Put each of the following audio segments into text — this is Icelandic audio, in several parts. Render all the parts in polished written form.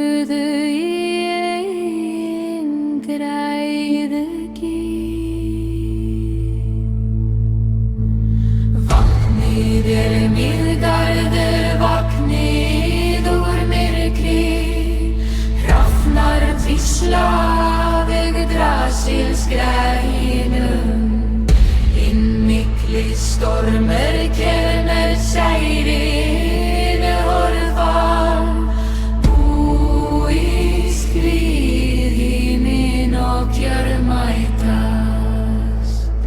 smuðu í einn græðugi. Vagnið mýrgarður, vagnið úr myrkri, hrafnar tvísla Drasilsgrænum. Innmikli stormur kemur særið horfa, búist við himinn og gjörmætast.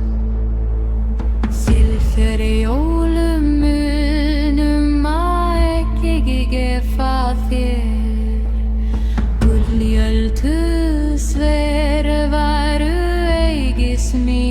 Silfur jólum munum að ekki gefa þér, gullöldu sver varu eigis mín.